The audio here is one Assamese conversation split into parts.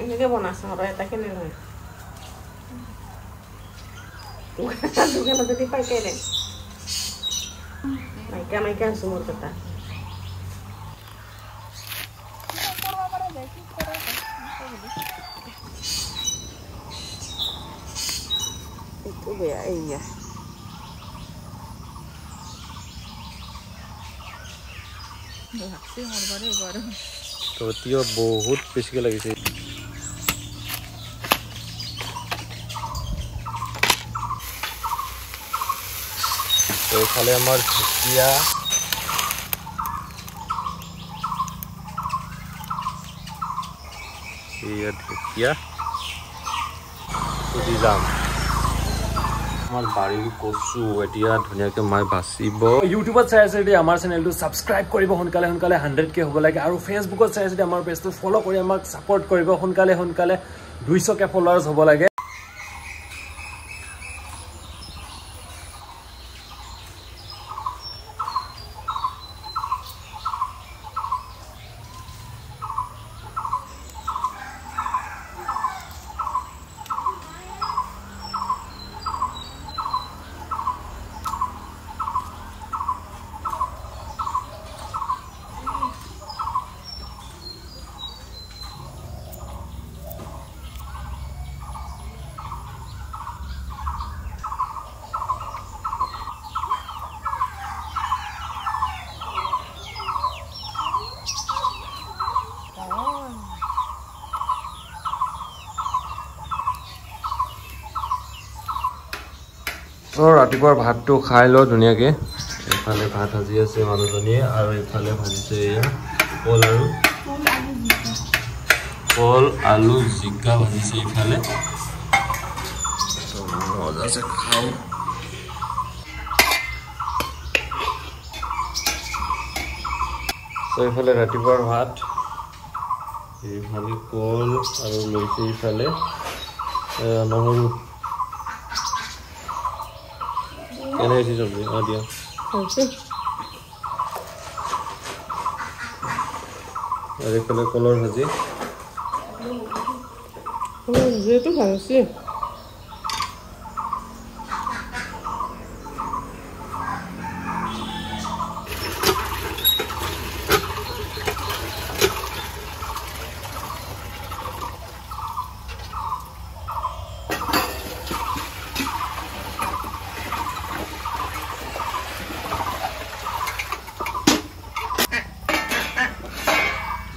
এনেকে বনাইছ আৰু এটা কেনে লয় দোকানত যদি পাই কেনে মাইকা আছো মোৰ কথা itu beya iya তো তিয়হ বহুত বেছিকে লাগিছে তো এইফালে আমাৰ ঢেকীয়া ঢেকীয়া দি যাম আমাৰ বাৰীৰ কচু এতিয়া ধুনীয়াকৈ মাই বাচিব ইউটিউবত চাই আছে যদি আমাৰ চেনেলটো ছাবস্ক্ৰাইব কৰিব সোনকালে 100K হ'ব লাগে আৰু ফেচবুকত চাই আছে যদি আমাৰ পেজটো ফলো কৰি আমাক ছাপোৰ্ট কৰিব সোনকালে 200K ফলোৱাৰ্ছ হ'ব লাগে ৰাতিপুৱাৰ ভাতটো খাই লওঁ ধুনীয়াকৈ এইফালে ভাত ভাজি আছে মানুহজনীয়ে আৰু এইফালে ভাজিছে এয়া কল আলু জিকা ভাজিছে এইফালে মজাছে খাওঁ তো এইফালে ৰাতিপুৱাৰ ভাত এইফালে কল আৰু লৈছে এইফালে নহৰু কেনে হৈছে চব্জি দিয়া আৰু এইফালে কলৰ ভাজি ভাজিটো ভাল হৈছে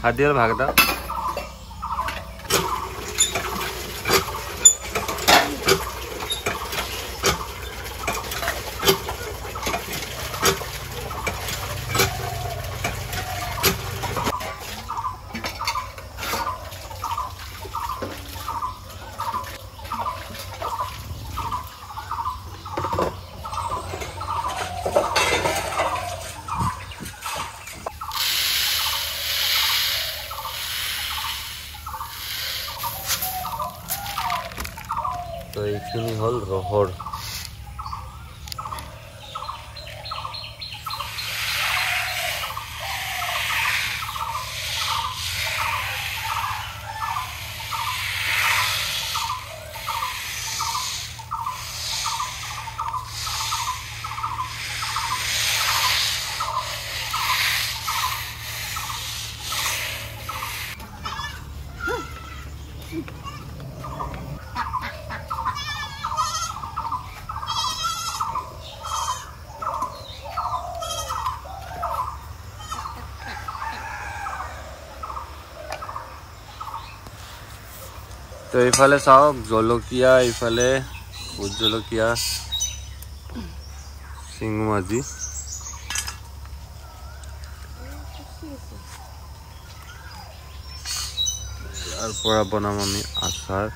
হাদিয়াৰ ভাগ এটা তো এইখিনি হল ৰহৰ তো এইফালে চাওক জলকীয়া এইফালে ভোট জলকীয়া চিংমাজি ইয়াৰ পৰা বনাম আমি আচাৰ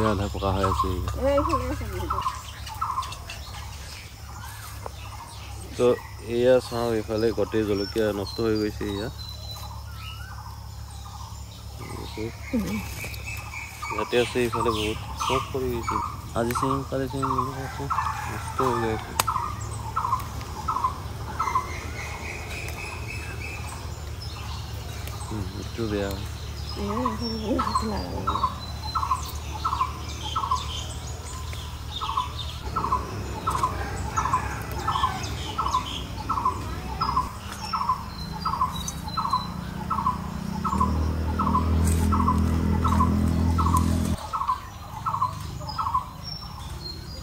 মানে আধা পকা হৈ আছে তো এয়া চাওঁ এইফালে গোটেই জলকীয়া নষ্ট হৈ গৈছে এয়া ইয়াতে আছে এইফালে বহুত চব কৰি গৈছে আজি চিঙিম কালি চিঙিম বুলি কৈছে নষ্ট হৈ যায় এইটো বেয়া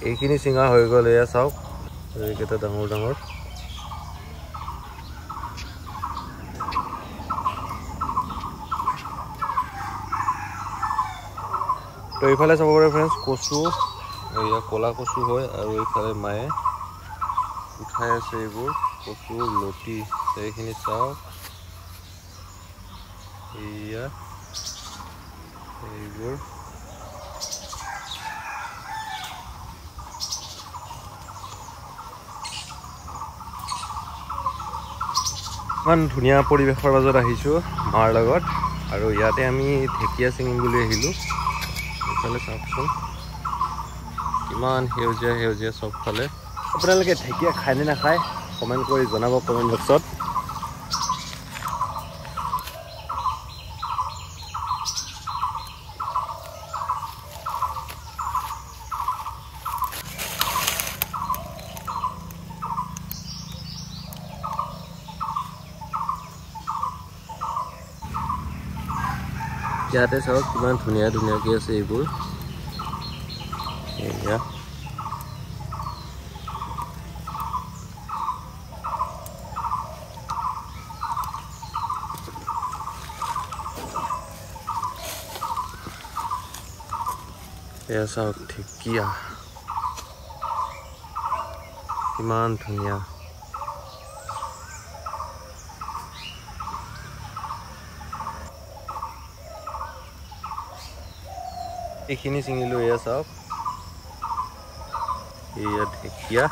এইখিনি চিঙা হৈ গ'ল এয়া চাওক এইকেইটা ডাঙৰ ডাঙৰ তো এইফালে চাব পাৰে ফ্ৰেণ্ডছ কচু এয়া ক'লা কচু হয় আৰু এইফালে মায়ে উঠাই আছে এইবোৰ কচুৰ লতি এইখিনি চাওক এয়া এইবোৰ ইমান ধুনীয়া পৰিৱেশৰ মাজত আহিছোঁ মাৰ লগত আৰু ইয়াতে আমি ঢেকীয়া ছিঙিম বুলি আহিলোঁ এইফালে চাওকচোন কিমান সেউজীয়া সেউজীয়া চবফালে আপোনালোকে ঢেকীয়া খায় নে নাখায় কমেণ্ট কৰি জনাব কমেণ্ট বক্সত ইয়াতে চাওক কিমান ধুনীয়া ধুনীয়াকৈ আছে এইবোৰ এয়া এয়া চাওক ঢেকীয়া কিমান ধুনীয়া এইখিনি ছিঙিলোঁ এয়া চাওক এয়া ঢেকীয়া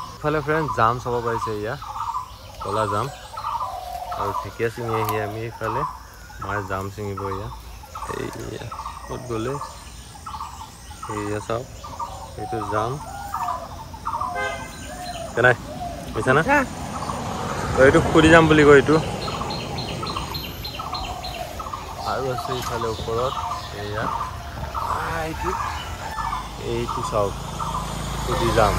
ইফালে ফ্ৰেণ্ড জাম চাব পাৰিছে এয়া ক'লা জাম আৰু ঢেকীয়া ছিঙি আহি আমি এইফালে মায়ে জাম ছিঙিব এয়া এইয়া ক'ত গ'লে এয়া চাওক এইটো জাম কেনাই বুজিছা না এইটো ফুৰি যাম বুলি কয় এইটো আৰু আছে ইফালে ওপৰত এয়া এইটো চাওক ফুৰি যাম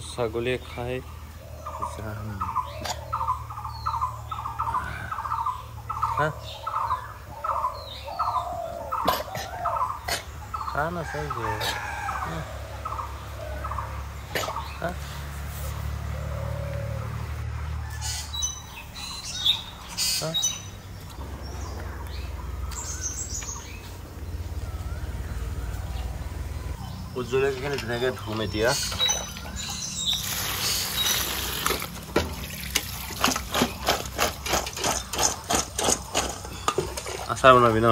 ছাগলীয়ে খাই যাম খা নাচাই যে উজ্জ্বলখিনি ধুনীয়াকৈ ধুম এতিয়া আচাৰ বনাবি ন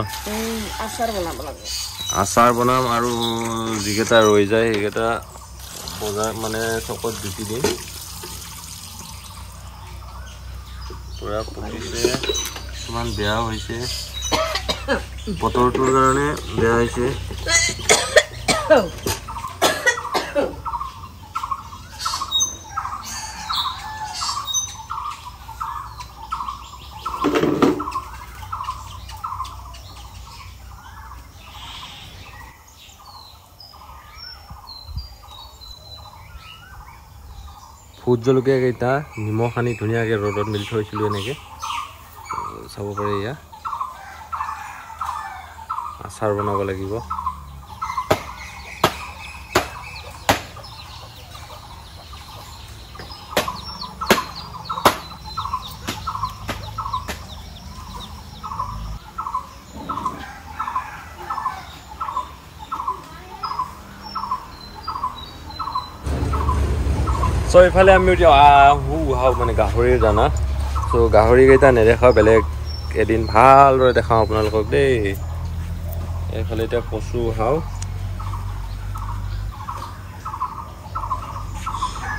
আচাৰ বনাম আৰু যিকেইটা ৰৈ যায় সেইকেইটা বজাৰ মানে চকত বিকি দিম পুৰা পকিছে কিছুমান বেয়া হৈছে বতৰটোৰ কাৰণে বেয়া হৈছে ভোট জলকীয়া কেইটা নিমখ আনি ধুনীয়াকৈ ৰ'দত মেলি থৈছিলোঁ এনেকৈ চাব পাৰে এয়া আচাৰ বনাব লাগিব সো ইফালে আমি আহোঁ মানে গাহৰিৰ দানা সো গাহৰিকেইটা নেদেখাওঁ বেলেগ এদিন ভালদৰে দেখাওঁ আপোনালোকক দেই এইফালে এতিয়া কচু উহাওঁ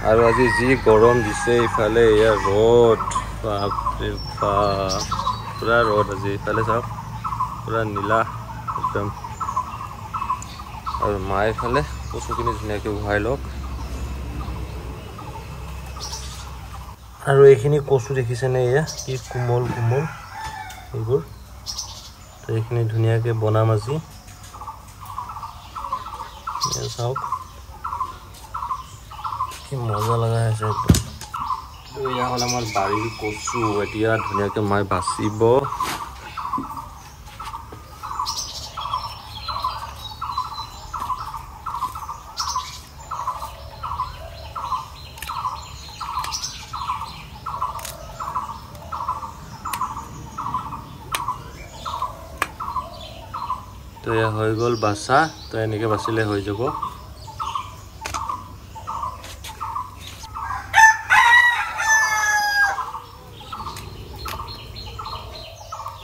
আৰু আজি যি গৰম দিছে ইফালে এয়া ৰ'দ বাপৰে বাপ পুৰা ৰ'দ আজি ইফালে চাওক পুৰা নীলা একদম আৰু মায়ে ইফালে কচুখিনি ধুনীয়াকৈ উহাই লওক আৰু এইখিনি কচু দেখিছেনে এয়া কি কোমল কোমল এইবোৰ তো এইখিনি ধুনীয়াকৈ বনাম আজি চাওক কি মজা লগা হৈছে একদম তো এয়া হ'ল আমাৰ বাৰীৰ কচু এতিয়া ধুনীয়াকৈ মায়ে বাচিব তো এয়া হৈ গ'ল বাচা তো এনেকৈ বাচিলে হৈ যাব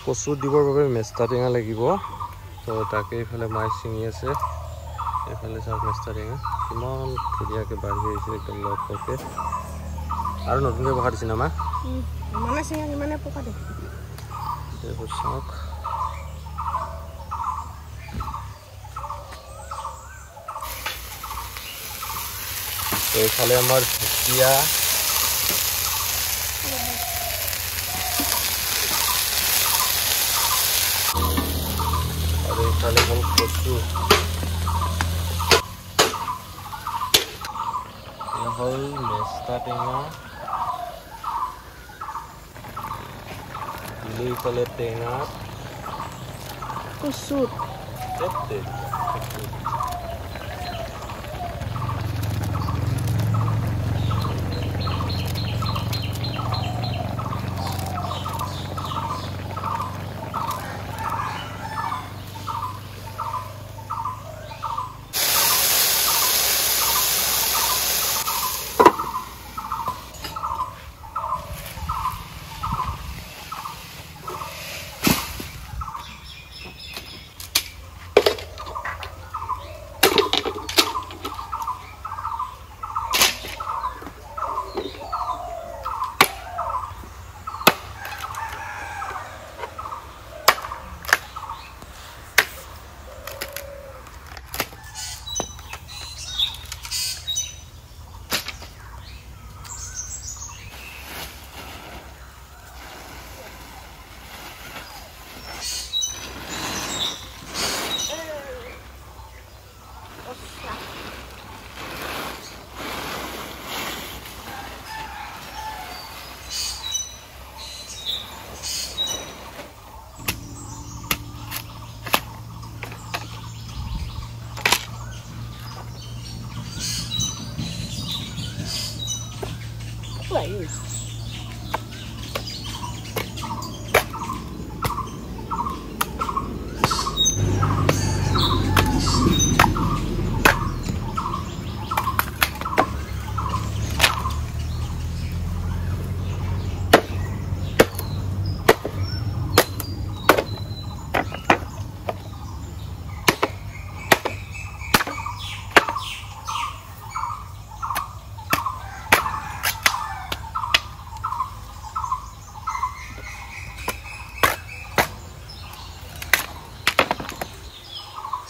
কচু দিবৰ বাবে মেষ্টা টেঙা লাগিব তো তাকে এইফালে মায়ে ছিঙি আছে এইফালে চাওক মেষ্টা টেঙা কিমান ধুনীয়াকৈ বাঢ়ি আহিছে একদম লহপহকৈ আৰু নতুনকৈ পকা দিছে না মা এইবোৰ চাওক তো এইফালে আমাৰ ঢেকীয়া আৰু এইফালে হ'ল কচু এয়া হ'ল মেষ্টা টেঙা দিলোঁ ইফালে টেঙা কচু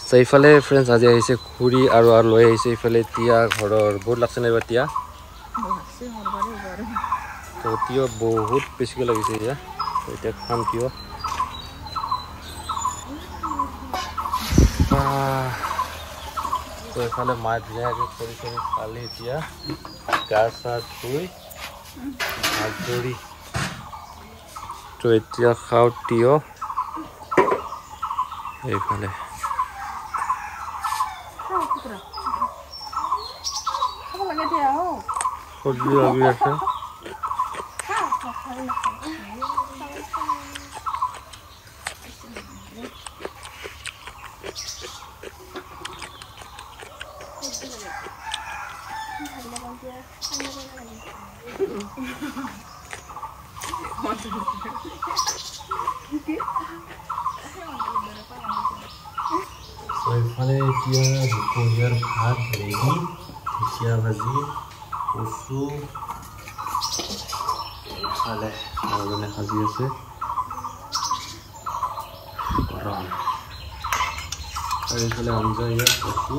So ইফালে ফ্ৰেন্ডছ আজি আহিছে খুৰী আৰু লৈ আহিছে ইফালে তিয়া ঘৰৰ বহুত লাগছে নাই তিয়া তো তিয় বহুত বেছিকৈ লাগিছে এতিয়া এতিয়া খাম তিয় তো ইফালে মায়ে ধুনীয়াকৈ খৰি চৰি খালি এতিয়া গা চা ধুই আজৰি তো এতিয়া খাওঁ তিয় এইফালে সবজি লাগি আছে এইফালে এতিয়া দুপৰীয়াৰ ভাত ৰেডি ঢেকীয়া ভাজি কচু এইফালে মানুহজনে সাজি আছে গৰম আৰু এইফালে আঞ্জা ইয়াত কচু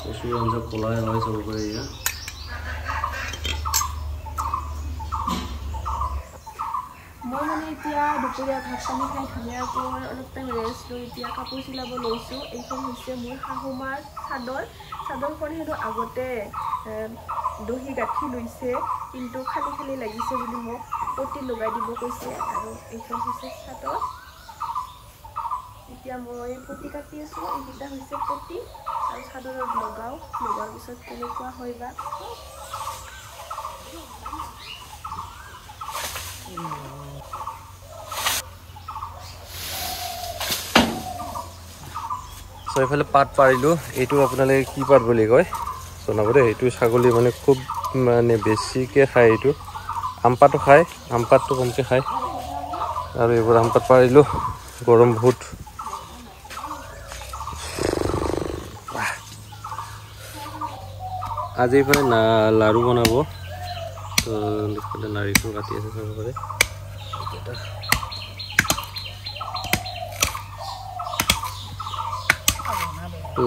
কচুৰ আঞ্জা কলাই হয় চাব পাৰে ইয়াত মই মানে এতিয়া দুপৰীয়া ভাত পানী খাই ধুনীয়াকৈ অলপ টাইম ৰেষ্ট লৈ এতিয়া কাপোৰ চিলাব লৈছোঁ এইখন হৈছে মোৰ শাহুমাৰ চাদৰখন সেইটো আগতে দহি গাঁঠি লৈছে কিন্তু খালি খালি লাগিছে বুলি মোক পটি লগাই দিব কৈছে আৰু এইখন হৈছে চাদৰ এতিয়া মই পটি কাটি আছোঁ এইকেইটা হৈছে পটি আৰু চাদৰত লগোৱাৰ পিছত কেনেকুৱা হয় বা So এইফালে পাত পাৰিলোঁ এইটো আপোনালোকে কি পাত বুলি কয় জনাব দেই এইটো ছাগলী মানে খুব মানে বেছিকৈ খায় এইটো আম পাতো খায় আম পাতটো কমকৈ খায় আৰু এইবোৰ আম পাত পাৰিলোঁ গৰম বহুত আজি এইফালে লাড়ু বনাব তো এইফালে নাৰিকল কাটি আছে চাব পাৰে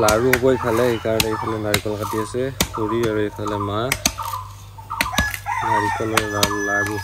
লাড়ু হ'ব এইফালে এইকাৰণে এইফালে নাৰিকল কাটি আছে পুৰি আৰু এইফালে মাছ নাৰিকলৰ লাড়ু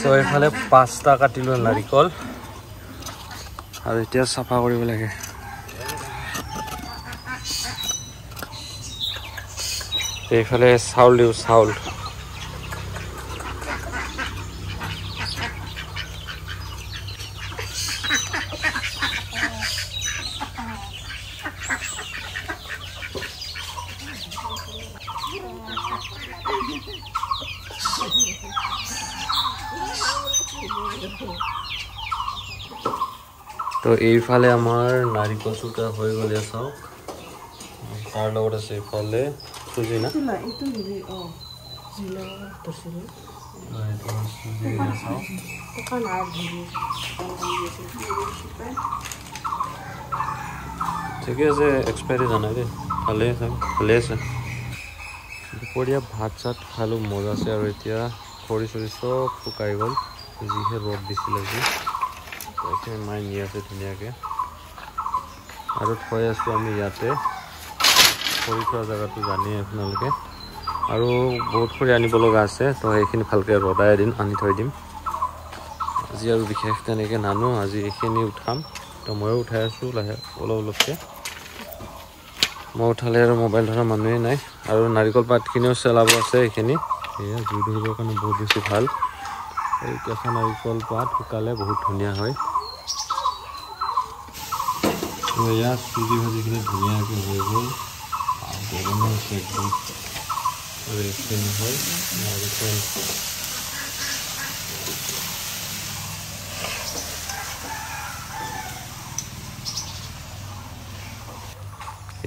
So এইফালে 5টা কাটিলোঁ নাৰিকল আৰু এতিয়া চাফা কৰিব লাগে এইফালে চাউল দিওঁ চাউল তো এইফালে আমাৰ নাৰিকল চুকা হৈ গ'লে চাওক তাৰ লগত আছে এইফালে চুজি না ঠিকে আছে এক্সপায়াৰি জানাই দেই ভালে আছে দুপৰীয়া ভাত চাত খালোঁ মজা আছে আৰু এতিয়া খৰি চৰি চব শুকাই গ'ল যিহে ৰ'দ দিছিল আজি এইখিনি মাই নি আছে ধুনীয়াকৈ আৰু থৈ আছোঁ আমি ইয়াতে খৰি থোৱা জেগাটো জানেই আপোনালোকে আৰু বহুত খৰি আনিব লগা আছে তো সেইখিনি ভালকৈ ৰদাই এদিন আনি থৈ দিম আজি আৰু বিশেষ তেনেকৈ নানো আজি এইখিনি উঠাম তো ময়ো উঠাই আছোঁ লাহে অলপকৈ মই উঠালে আৰু মোবাইল ধৰা মানুহেই নাই আৰু নাৰিকল পাতখিনিও চেলাব আছে এইখিনি সেয়া জুই ধৰিবৰ কাৰণে বহুত বেছি ভাল এই কেঁচা নাৰিকল পাত শুকালে বহুত ধুনীয়া হয় ইয়াত চুজি ভাজিখিনি ধুনীয়াকৈ হৈ গ'ল গৰমো হৈছে একদম আৰু এইখিনি হয় নাৰিকল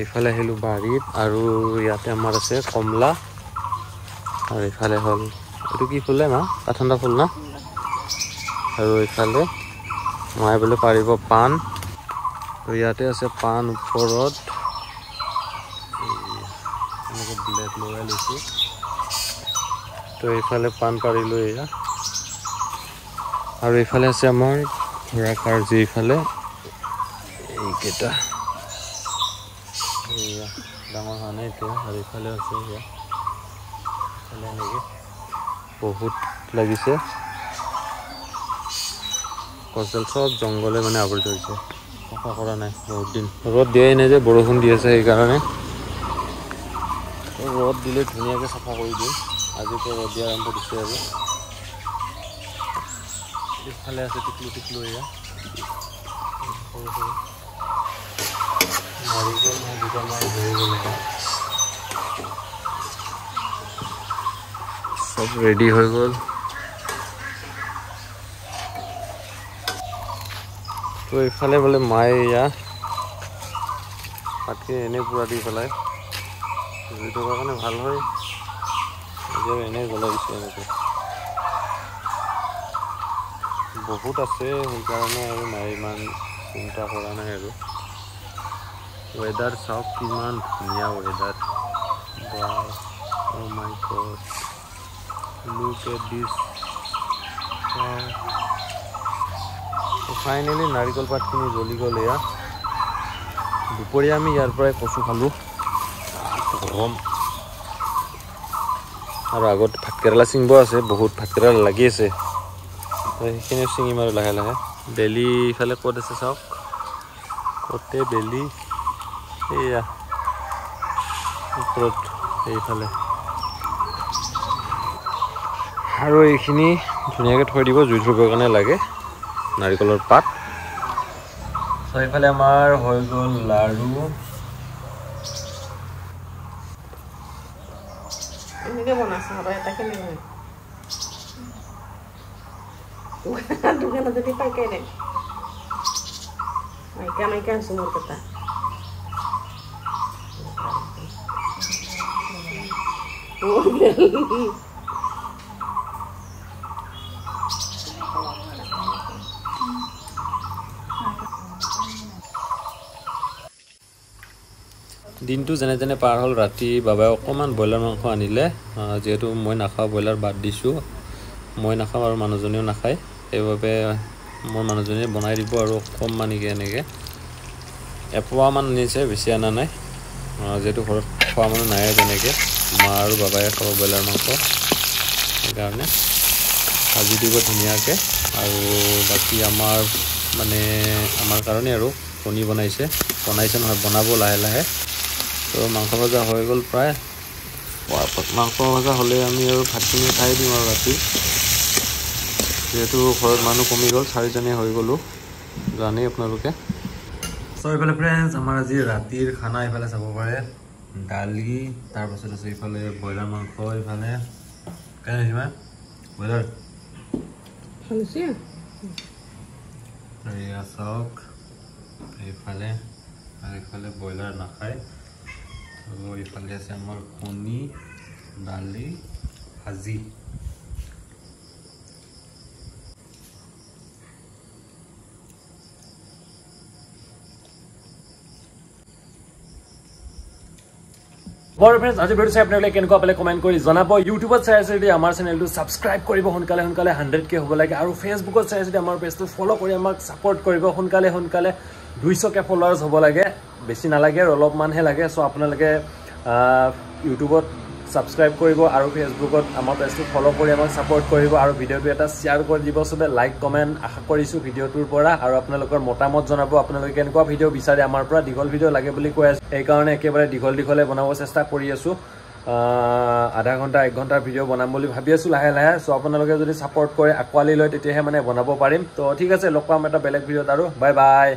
এইফালে আহিলোঁ বাৰীত আৰু ইয়াতে আমাৰ আছে কমলা আৰু এইফালে হ'ল এইটো কি ফুলে না কাঠণ্ড ফুল না আৰু এইফালে মাই বোলে পাৰিব পাণ আৰু ইয়াতে আছে পাণ ওপৰত এনেকৈ ব্লেড লগাই লৈছোঁ তো এইফালে পাণ পাৰিলোঁ এয়া আৰু এইফালে আছে আমাৰ ঘোঁৰা কাৰ্জি এইফালে এইকেইটা ডাঙৰ হোৱা নাই এতিয়া আৰু এইফালে আছে এয়া এইফালে এনেকৈ বহুত লাগিছে গছডাল সব জংগলে মানে আৱৰি ধৰিছে চাফা কৰা নাই বহুত দিন ৰ'দ দিয়াই নাই যে বৰষুণ দি আছে সেইকাৰণে ৰ'দ দিলে ধুনীয়াকৈ চাফা কৰি দিম আজিৰ পৰা ৰ'দ দিয়া আৰম্ভ দিছে আৰু পিছফালে আছে টিকলু টিকলু এয়া সৰু সৰু নাৰিকল দুটা মাছ ধৰি গ'লে সব ৰেডি হৈ গ'ল তো এইফালে বোলে মায়ে এয়া তাতকৈ এনেই পূৰা দি পেলাই জুই থকাৰ কাৰণে ভাল হয় এতিয়া এনেই জ্বলাই দিছে এনেকৈ বহুত আছে সেইকাৰণে আৰু মায়ে ইমান চিন্তা কৰা নাই আৰু ৱেডাৰ চাওক কিমান ধুনীয়া weather Oh my god, look at this. So finally নাৰিকল পাতখিনি জ্বলি গ'ল এয়া দুপৰীয়া আমি ইয়াৰ পৰাই কচু খালোঁ গৰম আৰু আগত ভাতকেৰেলা ছিঙিব আছে বহুত ভাতকেৰেলা লাগি আছে সেইখিনিও ছিঙিম আৰু লাহে লাহে বেলি ইফালে ক'ত আছে চাওক ক'তে বেলি এয়া ওপৰত এইফালে আৰু এইখিনি ধুনীয়াকৈ থৈ দিব জুই ধৰিবৰ কাৰণে লাগে নাৰিকলৰ পাত চ এইফালে আমাৰ হৈ গ'ল লাড়ু এনেকৈ বনাইছে আৰু এটা কেনেকৈ দোকানত যদি পাইকাই নাই মাইকা আছোঁ মোৰ কথা দিনটো যেনে যেনে পাৰ হ'ল ৰাতি বাবাই অকণমান ব্ৰইলাৰ মাংস আনিলে যিহেতু মই নাখাওঁ ব্ৰইলাৰ বাদ দিছোঁ মই নাখাওঁ আৰু মানুহজনীও নাখায় সেইবাবে মোৰ মানুহজনীয়ে বনাই দিব আৰু অকণমানিকৈ এনেকৈ এপোৱামান আনিছে বেছি অনা নাই যিহেতু ঘৰত খোৱা মানুহ নাই তেনেকৈ মা আৰু বাবাই খাব ব্ৰইলাৰ মাংস সেইকাৰণে ভাজি দিব ধুনীয়াকৈ আৰু বাকী আমাৰ কাৰণে আৰু কণী বনাইছে নহয় বনাব লাহে লাহে তো মাংস ভজা হৈ গ'ল প্ৰায় মাংস ভজা হ'লে আমি আৰু ভাতখিনি খাই দিম আৰু ৰাতি যেহেতু ঘৰত মানুহ কমি গ'ল 4জনেই হৈ গ'লোঁ জানেই আপোনালোকে চ এইফালে ফ্ৰেণ্ডছ আমাৰ আজি ৰাতিৰ খানা এইফালে চাব পাৰে দালি তাৰপাছত আছে এইফালে ব্ৰইলাৰ মাংস এইফালে কেনেকুৱা ব্ৰইলাৰ এয়া চাওক এইফালে আৰু এইফালে ব্ৰইলাৰ নাখায় আৰু এইফালে আছে আমাৰ কণী দালি ভাজি Well, friends, আজি ভিডিও চাই আপোনালোকে কেনেকুৱা পালে কমেন্ট কৰি জনাব ইউটিউবত চাই আছে যদি আমাৰ চেনেলটো সাবস্ক্ৰাইব কৰিব সোনকালে 100k হ'ব লাগে আৰু ফেসবুকত চাই আছে যদি আমাৰ পেজটো ফলো কৰি আমাক সাপোৰ্ট কৰিব সোনকালে 200k ফলোৱাৰ্স হ'ব লাগে বেছি নালাগে অলপমানহে লাগে সো আপোনালোকে ইউটিউবত সাবস্ক্ৰাইব কৰিব আৰু ফেসবুকত আমাৰ পেজটো ফলো কৰি আমাক সাপোৰ্ট কৰিব আৰু ভিডিওটো এটা শেয়াৰ কৰি দিব সবে লাইক কমেন্ট আশা কৰিছো ভিডিওটোৰ পৰা আৰু আপোনালোকৰ মতামত জনাব আপোনালোকে কেনেকুৱা ভিডিও বিচাৰে আমাৰ পৰা দীঘল ভিডিও লাগে বুলি কৈ আছে এই কাৰণে একেবাৰে দীঘলে বনাব চেষ্টা কৰি আছো আধা ঘণ্টা 1 ঘণ্টাৰ ভিডিও বনাম বুলি ভাবি আছো লাহে লাহে সো আপোনালোকে যদি সাপোৰ্ট কৰে আকোৱালি লয় তেতিয়াহে মানে বনাব পাৰিম তো ঠিক আছে লগ পাম এটা বেলেগ ভিডিওত আৰু বাই বাই